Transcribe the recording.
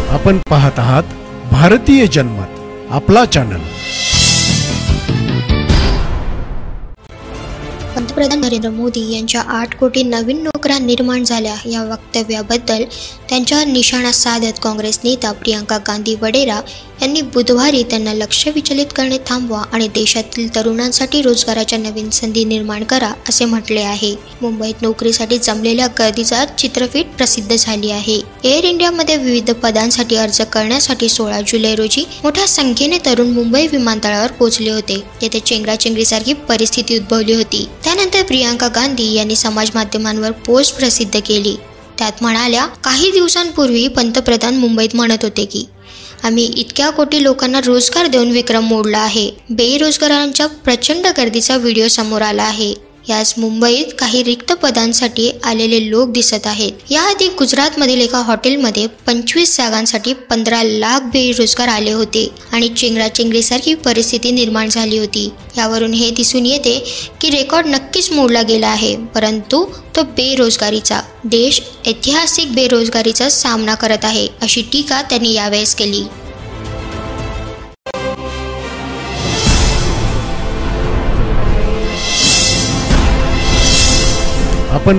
आपण पाहत आहात भारतीय जनमत, आपला चॅनल। पंतप्रधान नरेंद्र मोदी यांच्या 8 कोटी नवीन नोकऱ्या निर्माण झाल्या या वक्तव्याबद्दल त्यांच्यावर निशाणा साधत काँग्रेस नेता प्रियंका गांधी वडेरा यांनी बुधवारी त्यांना लक्ष विचलित करणे थांबवा आणि देशातील तरुणांसाठी रोजगाराच्या नवीन संधी निर्माण करा असे म्हटले आहे। मुंबईत नोकरीसाठी जमलेल्या गर्दीचा चित्रफित प्रसिद्ध झाली आहे। एअर इंडियामध्ये विविध पदांसाठी अर्ज करण्यासाठी 16 जुलै रोजी मोठ्या संख्येने तरुण मुंबई विमानतळावर पोहोचले होते। तेथे चेंगराचेंगरीसारखी परिस्थिती उद्भवली होती। त्यानंतर प्रियंका गांधी यांनी समाज माध्यमांवर पोस्ट प्रसिद्ध केली। त्यात म्हणाल्या, काही दिवसांपूर्वी पंतप्रधान मुंबईत म्हणत होते की आम्ही इतक्या कोटी लोकांना रोजगार देऊन विक्रम मोडला आहे। बेरोजगारांच्या प्रचंड गर्दीचा व्हिडिओ समोर आला आहे। याच मुंबईत काही रिक्त पदांसाठी आलेले लोक दिसत आहेत। याआधी गुजरातमधील एका हॉटेलमध्ये 25 जागांसाठी 15 लाख बेरोजगार आले होते आणि चेंगराचेंगरीसारखी परिस्थिती निर्माण झाली होती। यावरून हे दिसून येते की रेकॉर्ड नक्कीच मोडला गेला आहे, परंतु तो बेरोजगारीचा देश ऐतिहासिक बेरोजगारीचा सामना करत आहे, अशी टीका त्यांनी यावेळेस केली। आपण